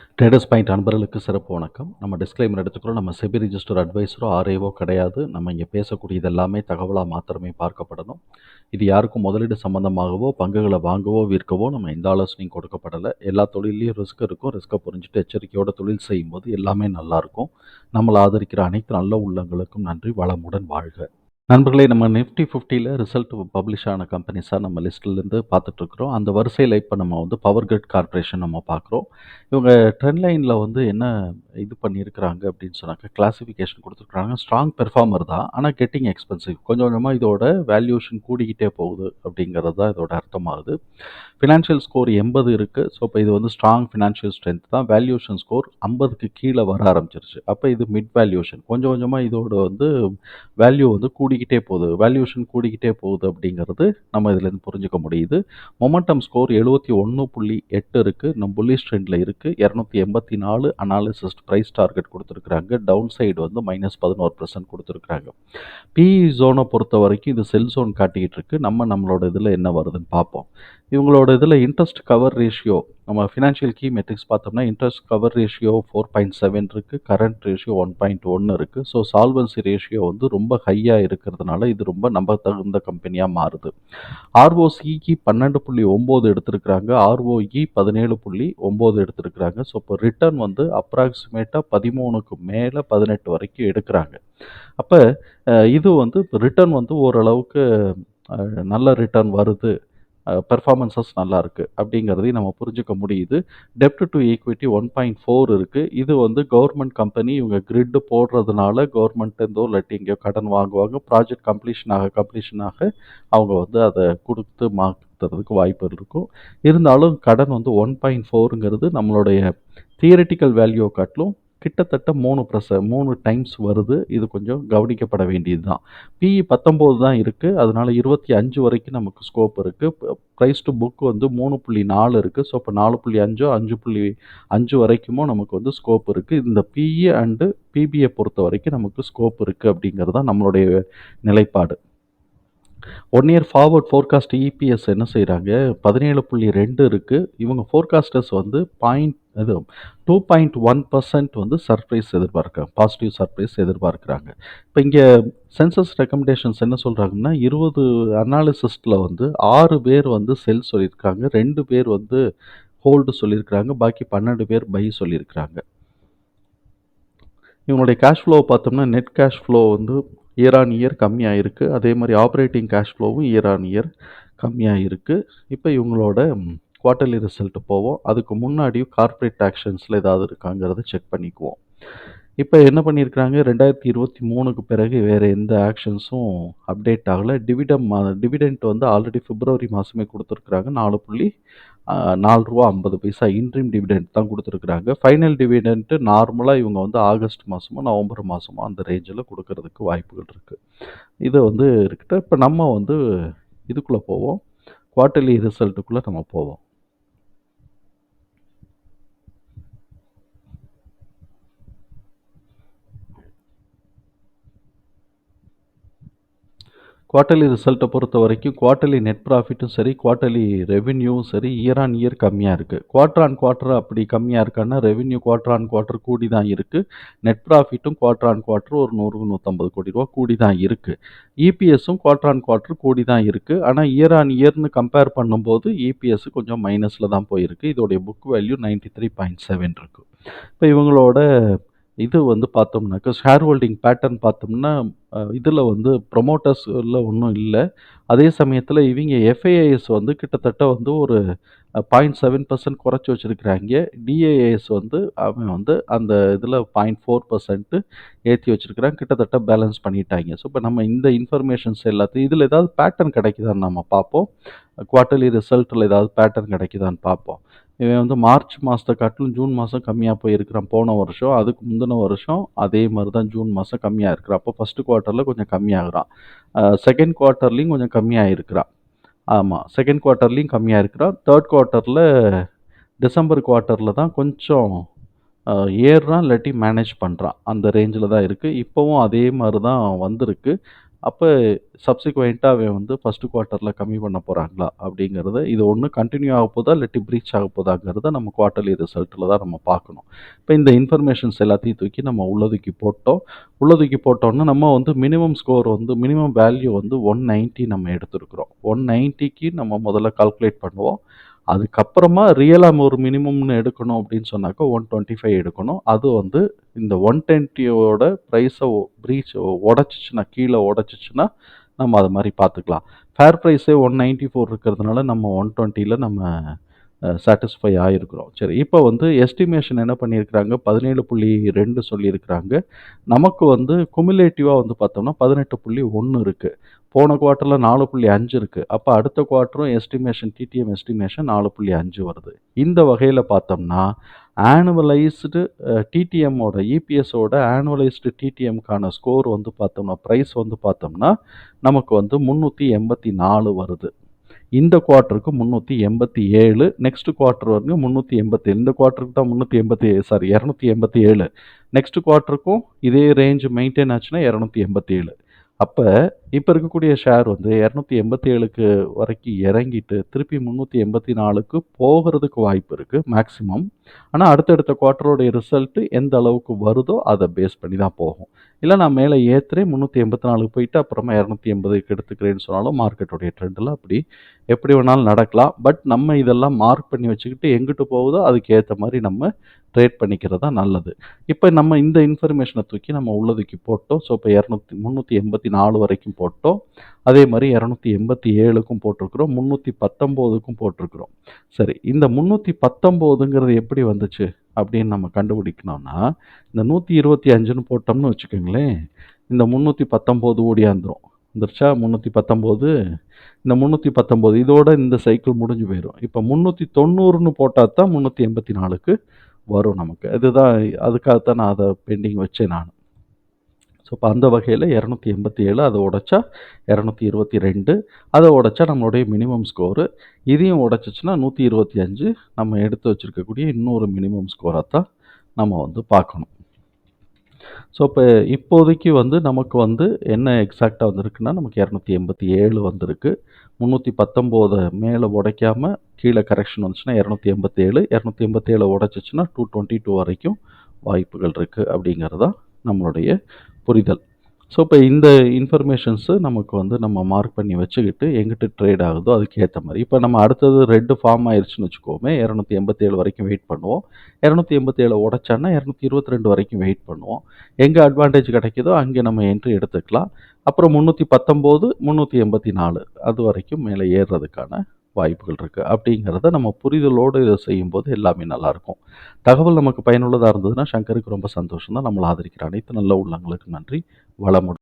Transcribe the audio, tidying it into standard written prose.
Traders point அன்பர்களுக்கு சிறப்பு வணக்கம். நம்ம டிஸ்க்ளைமர் எடுத்துக்கிறோம். நம்ம செபி ரிஜிஸ்டர் அட்வைஸரோ ஆர்ஐஓ கிடையாது. நம்ம இங்கே பேசக்கூடியது எல்லாமே தகவலாக மாத்திரமே பார்க்கப்படணும். இது யாருக்கும் முதலீடு சம்பந்தமாகவோ பங்குகளை வாங்கவோ விற்கவோ நம்ம எந்த ஆலோசனையும் கொடுக்கப்படலை. எல்லா தொழிலையும் ரிஸ்க் இருக்கும். ரிஸ்க்கை புரிஞ்சுட்டு எச்சரிக்கையோட தொழில் செய்யும்போது எல்லாமே நல்லாயிருக்கும். நம்மளை ஆதரிக்கிற அனைத்து நல்ல உள்ளங்களுக்கும் நன்றி. வளமுடன் வாழ்க. நண்பர்களே, நம்ம நிஃப்டி 50ல் ரிசல்ட் பப்ளிஷ் ஆன கம்பெனிஸாக நம்ம லிஸ்ட்லேருந்து பார்த்துட்ருக்குறோம். அந்த வரிசையில் இப்போ நம்ம பவர் கிரிட் கார்ப்பரேஷன் நம்ம பார்க்குறோம். இவங்க ட்ரெண்ட் லைனில் என்ன இது பண்ணியிருக்கிறாங்க அப்படின்னு சொன்னாக்க, கிளாசிஃபிகேஷன் கொடுத்துருக்குறாங்க. ஸ்ட்ராங் பெர்ஃபார்மர் தான், ஆனால் கெட்டிங் எக்ஸ்பென்சிவ். கொஞ்சம் கொஞ்சமாக இதோட வேல்யூஷன் கூடிக்கிட்டே போகுது அப்படிங்கிறது தான் இதோட அர்த்தமாகுது. ஃபினான்ஷியல் ஸ்கோர் 80 இருக்குது. ஸோ இப்போ இது ஸ்ட்ராங் ஃபினான்ஷியல் ஸ்ட்ரென்த் தான். வேல்யூஷன் ஸ்கோர் 50க்கு கீழே வர ஆரம்பிச்சிருச்சு. அப்போ இது மிட் வேல்யூஷன். கொஞ்சம் கொஞ்சமாக இதோட வேல்யூ கூடிக்கிட்டே போகுது. வேல்யூஷன் கூடிக்கிட்டே போகுது அப்படிங்கிறது நம்ம இதுலேருந்து புரிஞ்சுக்க முடியுது. மொமெண்டம் ஸ்கோர் 71.8 இருக்குது. நம்ம புல்லிஷ் ட்ரெண்டில் இருக்குது. 284 அனாலிசிஸ்ட் ப்ரைஸ் டார்கெட் கொடுத்துருக்குறாங்க. டவுன் சைடு -11% கொடுத்துருக்குறாங்க. பிஇ ஜோனை பொறுத்த வரைக்கும் இது செல் ஜோன் காட்டிக்கிட்டு இருக்கு. நம்மளோட இதில் என்ன வருதுன்னு பார்ப்போம். இவங்களோட இதில் இன்ட்ரெஸ்ட் கவர் ரேஷியோ, நம்ம ஃபினான்ஷியல் கீ மெட்ரிக்ஸ் பார்த்தோம்னா இன்ட்ரெஸ்ட் கவர் ரேஷியோ 4.7 இருக்குது. கரண்ட் ரேஷியோ 1.1 இருக்குது. ஸோ சால்வன்சி ரேஷியோ ரொம்ப ஹையாக இருக்கிறதுனால இது ரொம்ப நம்ப தகுந்த கம்பெனியாக மாறுது. ஆர்ஓசிக்கு 12.9 எடுத்திருக்கிறாங்க. ஆர்ஓஇ 17.9 எடுத்திருக்கிறாங்க. ஸோ இப்போ ரிட்டர்ன் அப்ராக்சிமேட்டாக 13க்கு மேலே 18 வரைக்கும் எடுக்கிறாங்க. அப்போ இது ரிட்டர்ன் ஓரளவுக்கு நல்ல ரிட்டர்ன் வருது, பெர்ஃபார்மன்ஸஸ் நல்லா இருக்குது அப்படிங்கிறதையும் நம்ம புரிஞ்சுக்க முடியுது. டெப்ட் டு ஈக்விட்டி 1.4 இருக்குது. இது கவர்மெண்ட் கம்பெனி. இவங்க கிரிட் போடுறதுனால கவர்மெண்ட் இல்லாட்டி எங்கேயோ கடன் வாங்குவாங்க. ப்ராஜெக்ட் கம்ப்ளீஷனாக அவங்க அதை கொடுத்து மாற்றுறதுக்கு வாய்ப்பு இருக்கும். இருந்தாலும் கடன் 1.4ங்கிறது நம்மளுடைய தியரிட்டிக்கல் வேல்யூ காட்டிலும் கிட்டத்தட்ட 3 டைம்ஸ் வருது. இது கொஞ்சம் கவனிக்கப்பட வேண்டியது தான். பிஇ 19 தான் இருக்குது. அதனால 25 வரைக்கும் நமக்கு ஸ்கோப் இருக்குது. ப்ரைஸ் டு புக் 3.4 இருக்குது. ஸோ இப்போ 4.5 5.5 வரைக்கும் நமக்கு ஸ்கோப் இருக்குது. இந்த பிஇ அண்டு பிபிஐ பொறுத்த வரைக்கும் நமக்கு ஸ்கோப் இருக்குது அப்படிங்கிறது தான் நம்மளுடைய நிலைப்பாடு. 1 இயர் ஃபார்வர்ட் ஃபோர்காஸ்ட் இபிஎஸ் என்ன செய்கிறாங்க, 17.2 இருக்குது. இவங்க ஃபோர்காஸ்டர்ஸ் 2.1% சர்ப்ரைஸ் எதிர்பார்க்குறாங்க, பாசிட்டிவ் சர்ப்ரைஸ் எதிர்பார்க்குறாங்க. இப்போ இங்கே சென்சஸ் ரெக்கமெண்டேஷன்ஸ் என்ன சொல்கிறாங்கன்னா, 20 அனாலிசிஸ்டில் 6 பேர் செல் சொல்லியிருக்காங்க, 2 பேர் ஹோல்டு சொல்லியிருக்கிறாங்க, பாக்கி 12 பேர் பை சொல்லியிருக்கிறாங்க. இவங்களுடைய கேஷ் ஃப்ளோ பார்த்தோம்னா net cash flow year on year கம்மியாக இருக்குது. அதே மாதிரி ஆப்ரேட்டிங் கேஷ் ஃப்ளோவும் இயர் ஆன் இயர் கம்மியாக இருக்குது. இப்போ இவங்களோட குவார்ட்டர்லி ரிசல்ட் போவோம். அதுக்கு முன்னாடியும் கார்ப்பரேட் ஆக்ஷன்ஸில் ஏதாவது இருக்காங்கிறத செக் பண்ணிக்குவோம். இப்போ என்ன பண்ணியிருக்கிறாங்க, 2023க்கு பிறகு வேறு எந்த ஆக்ஷன்ஸும் அப்டேட் ஆகலை. டிவிடெண்ட் ஆல்ரெடி பிப்ரவரி மாதமே கொடுத்துருக்குறாங்க. 4.50 ரூபா இன்ட்ரீம் டிவிடெண்ட் தான் கொடுத்துருக்குறாங்க. ஃபைனல் டிவிடெண்ட்டு நார்மலாக இவங்க ஆகஸ்ட் மாதமோ நவம்பர் மாதமோ அந்த ரேஞ்சில் கொடுக்கறதுக்கு வாய்ப்புகள் இருக்குது. இது இருக்கட்டும். இப்போ நம்ம இதுக்குள்ளே போவோம், குவார்ட்டர்லி ரிசல்ட்டுக்குள்ளே நம்ம போவோம். குவார்ட்டர்லி ரிசல்ட்டை பொறுத்த வரைக்கும் குவார்ட்டர்லி நெட் ப்ராஃபிட்டும் சரி, குவார்ட்டர்லி ரெவென்யூவும் சரி, இயர் ஆன் இயர் கம்மியாக இருக்குது. குவார்ட்டர் ஆன் குவார்ட்டர் அப்படி கம்மியாக இருக்கான்னா, ரெவென்யூ குவார்ட்டர் ஆன் குவார்ட்டர் கூடி தான் இருக்குது. நெட் ப்ராஃபிட்டும் குவார்ட்டர் ஆன் குவார்ட்டர் ஒரு 100-150 கோடி ரூபா கூடி தான் இருக்குது. இபிஎஸும் குவார்ட்டர் ஆன் குவார்ட்டர் கூடி தான் இருக்குது. ஆனால் இயர் ஆன் இயர்னு கம்பேர் பண்ணும்போது இபிஎஸ் கொஞ்சம் மைனஸில் தான் போயிருக்கு. இதோடைய புக் வேல்யூ 93.7 இருக்குது. இப்போ இவங்களோட இது பார்த்தோம்னாக்கா ஷேர் ஹோல்டிங் பேட்டர்ன் பார்த்தோம்னா, இதில் ப்ரொமோட்டர்ஸில் ஒன்றும் இல்லை. அதே சமயத்தில் இவங்க எஃப்ஐஐஎஸ் கிட்டத்தட்ட ஒரு 0.7% குறைச்சி வச்சுருக்கிறாங்க. டிஏஏஎஸ் அவன் அந்த இதில் 0.4% ஏற்றி வச்சுருக்கிறாங்க. கிட்டத்தட்ட பேலன்ஸ் பண்ணிட்டாங்க. ஸோ இப்போ நம்ம இந்த இன்ஃபர்மேஷன்ஸ் எல்லாத்தையும் இதில் ஏதாவது பேட்டர்ன் கிடைக்குதான்னு நம்ம பார்ப்போம். குவார்ட்டர்லி ரிசல்ட்டில் ஏதாவது பேட்டர்ன் கிடைக்குதான்னு பார்ப்போம். இவன் மார்ச் மாதத்தை காட்டிலும் ஜூன் மாதம் கம்மியாக போயிருக்கிறான் போன வருஷம். அதுக்கு முந்தின வருஷம் அதே மாதிரி தான் ஜூன் மாதம் கம்மியாக இருக்கிறான். அப்போ ஃபஸ்ட்டு குவார்ட்டரில் கொஞ்சம் கம்மியாகிறான். செகண்ட் குவார்ட்டர்லேயும் கொஞ்சம் கம்மியாக இருக்கிறான். ஆமாம், செகண்ட் குவார்ட்டர்லேயும் கம்மியாக இருக்கிறான். தேர்ட் குவார்ட்டரில் டிசம்பர் குவார்ட்டரில் தான் கொஞ்சம் ஏறுறான், இல்லாட்டி மேனேஜ் பண்ணுறான். அந்த ரேஞ்சில் தான் இருக்குது. இப்போவும் அதே மாதிரி தான் வந்திருக்கு. அப்போ சப்சிக்வெண்ட்டாக அவன் வந்து ஃபஸ்ட்டு குவார்ட்டரில் கம்மி பண்ண போகிறாங்களா அப்படிங்கிறத இது ஒன்று கண்டினியூ ஆக போதா இல்லாட்டி ப்ரீச் ஆக போதாங்கிறத நம்ம குவார்ட்டர்லி ரிசல்ட்டில் தான் நம்ம பார்க்கணும். இப்போ இந்த இன்ஃபர்மேஷன்ஸ் எல்லாத்தையும் தூக்கி நம்ம உள்ளதுக்கி போட்டோம். உள்ளதுக்கி போட்டோன்னா நம்ம வந்து மினிமம் ஸ்கோர் வந்து மினிமம் வேல்யூ வந்து 190 நம்ம எடுத்துருக்குறோம். 190க்கு நம்ம முதல்ல கால்குலேட் பண்ணுவோம். அதுக்கப்புறமா ரியலாக ஒரு மினிமம்னு எடுக்கணும் அப்படின்னு சொன்னாக்கா 125 எடுக்கணும். அது வந்து இந்த 120யோட ப்ரைஸை ப்ரீச் உடச்சிச்சுன்னா கீழே உடச்சிச்சுன்னா நம்ம அது மாதிரி பார்த்துக்கலாம். ஃபேர் ப்ரைஸே 194 இருக்கிறதுனால நம்ம 120ல் நம்ம சாட்டிஸ்ஃபை ஆகிருக்கிறோம். சரி, இப்போ வந்து எஸ்டிமேஷன் என்ன பண்ணியிருக்கிறாங்க, 17.2 சொல்லியிருக்கிறாங்க. நமக்கு வந்து குமுலேட்டிவாக வந்து பார்த்தோம்னா 18.1 இருக்குது. போன குவார்ட்டரில் 4.5 இருக்குது. அப்போ அடுத்த குவார்ட்டரும் எஸ்டிமேஷன் டிடிஎம் எஸ்டிமேஷன் 4.5 வருது. இந்த வகையில் பார்த்தோம்னா ஆனுவலைஸ்டு டிடிஎம்மோட இபிஎஸோட ஆனுவலைஸ்டு டிடிஎம்க்கான ஸ்கோர் வந்து பார்த்தோம்னா ப்ரைஸ் வந்து பார்த்தோம்னா நமக்கு வந்து 384 வருது. இந்த குவார்ட்டருக்கு 387, நெக்ஸ்ட் குவார்ட்டர் வந்து 387. இந்த குவார்ட்டருக்கு தான் 287. நெக்ஸ்ட் குவார்ட்டருக்கும் இதே ரேஞ்ச் மெயின்டைன் ஆச்சுன்னா 287. அப்போ இப்போ இருக்கக்கூடிய ஷேர் வந்து 287க்கு வரைக்கும் இறங்கிட்டு திருப்பி 384க்கு போகிறதுக்கு வாய்ப்பு இருக்குது மேக்ஸிமம். ஆனால் அடுத்தடுத்த குவார்ட்டரோடைய ரிசல்ட்டு எந்த அளவுக்கு வருதோ அதை பேஸ் பண்ணி தான் போகும். இல்லை நான் மேலே ஏற்றுறேன் 384 போயிட்டு அப்புறமா 280க்கு எடுத்துக்கிறேன்னு சொன்னாலும் மார்க்கெட்டுடைய ட்ரெண்டில் அப்படி எப்படி வேணாலும் நடக்கலாம். பட் நம்ம இதெல்லாம் மார்க் பண்ணி வச்சுக்கிட்டு எங்கிட்டு போகுதோ அதுக்கு ஏற்ற மாதிரி நம்ம ட்ரேட் பண்ணிக்கிறது தான் நல்லது. இப்போ நம்ம இந்த இன்ஃபர்மேஷனை தூக்கி நம்ம உள்ளதுக்கு போட்டோம். ஸோ இப்போ 384 வரைக்கும் போட்டோம். அதே மாதிரி 287க்கும் போட்டிருக்கிறோம், 319க்கும் போட்டிருக்கிறோம். சரி, இந்த 319ங்கிறது எப்படி வந்துச்சு அப்படின்னு நம்ம கண்டுபிடிக்கணும்னா இந்த 125ன்னு போட்டோம்னு வச்சுக்கோங்களேன், இந்த 319 ஓடியாந்துரும். வந்துருச்சா 319. இந்த 319 இதோட இந்த சைக்கிள் முடிஞ்சு போயிடும். இப்போ 390ன்னு போட்டால் தான் 384க்கு வரும் நமக்கு. அதுதான் அதுக்காகத்தான் நான் அதை பெண்டிங் வச்சேன் நான். ஸோ இப்போ அந்த வகையில் 287 அதை உடைச்சா 222, அதை உடைச்சா நம்மளுடைய மினிமம் ஸ்கோரு. இதையும் உடைச்சிச்சுன்னா 125 நம்ம எடுத்து வச்சுருக்கக்கூடிய இன்னொரு மினிமம் ஸ்கோராக தான் நம்ம வந்து பார்க்கணும். ஸோ இப்போ இப்போதைக்கு வந்து நமக்கு வந்து என்ன எக்ஸாக்டாக வந்திருக்குன்னா நமக்கு 287 வந்திருக்கு. 319 மேலே உடைக்காமல் கீழே கரெக்ஷன் வந்துச்சுன்னா 287, 287 உடைச்சிச்சுன்னா 222 வரைக்கும் வாய்ப்புகள் இருக்குது அப்படிங்கிறது தான் நம்மளுடைய புரிதல். ஸோ இப்போ இந்த இன்ஃபர்மேஷன்ஸு நமக்கு வந்து நம்ம மார்க் பண்ணி வச்சுக்கிட்டு எங்கிட்ட ட்ரேட் ஆகுதோ அதுக்கு ஏற்ற மாதிரி இப்போ நம்ம அடுத்தது ரெட்டு ஃபார்ம் ஆயிடுச்சுன்னு வச்சுக்கோமே, 287 வரைக்கும் வெயிட் பண்ணுவோம். 287 உடைச்சான்னா 222 வரைக்கும் வெயிட் பண்ணுவோம். எங்கே அட்வான்டேஜ் கிடைக்குதோ அங்கே நம்ம என்ட்ரி எடுத்துக்கலாம். அப்புறம் 319, 384 அது வரைக்கும் மேலே ஏறுறதுக்கான வாய்ப்புகள் இருக்குது. அப்படிங்கிறத நம்ம புரிதலோடு இதை செய்யும்போது எல்லாமே நல்லாயிருக்கும். தகவல் நமக்கு பயனுள்ளதாக இருந்ததுன்னா சங்கருக்கு ரொம்ப சந்தோஷம் தான். நம்மளை ஆதரிக்கிற அனைத்து நல்ல உள்ளங்களுக்கு நன்றி. வளமுடன்.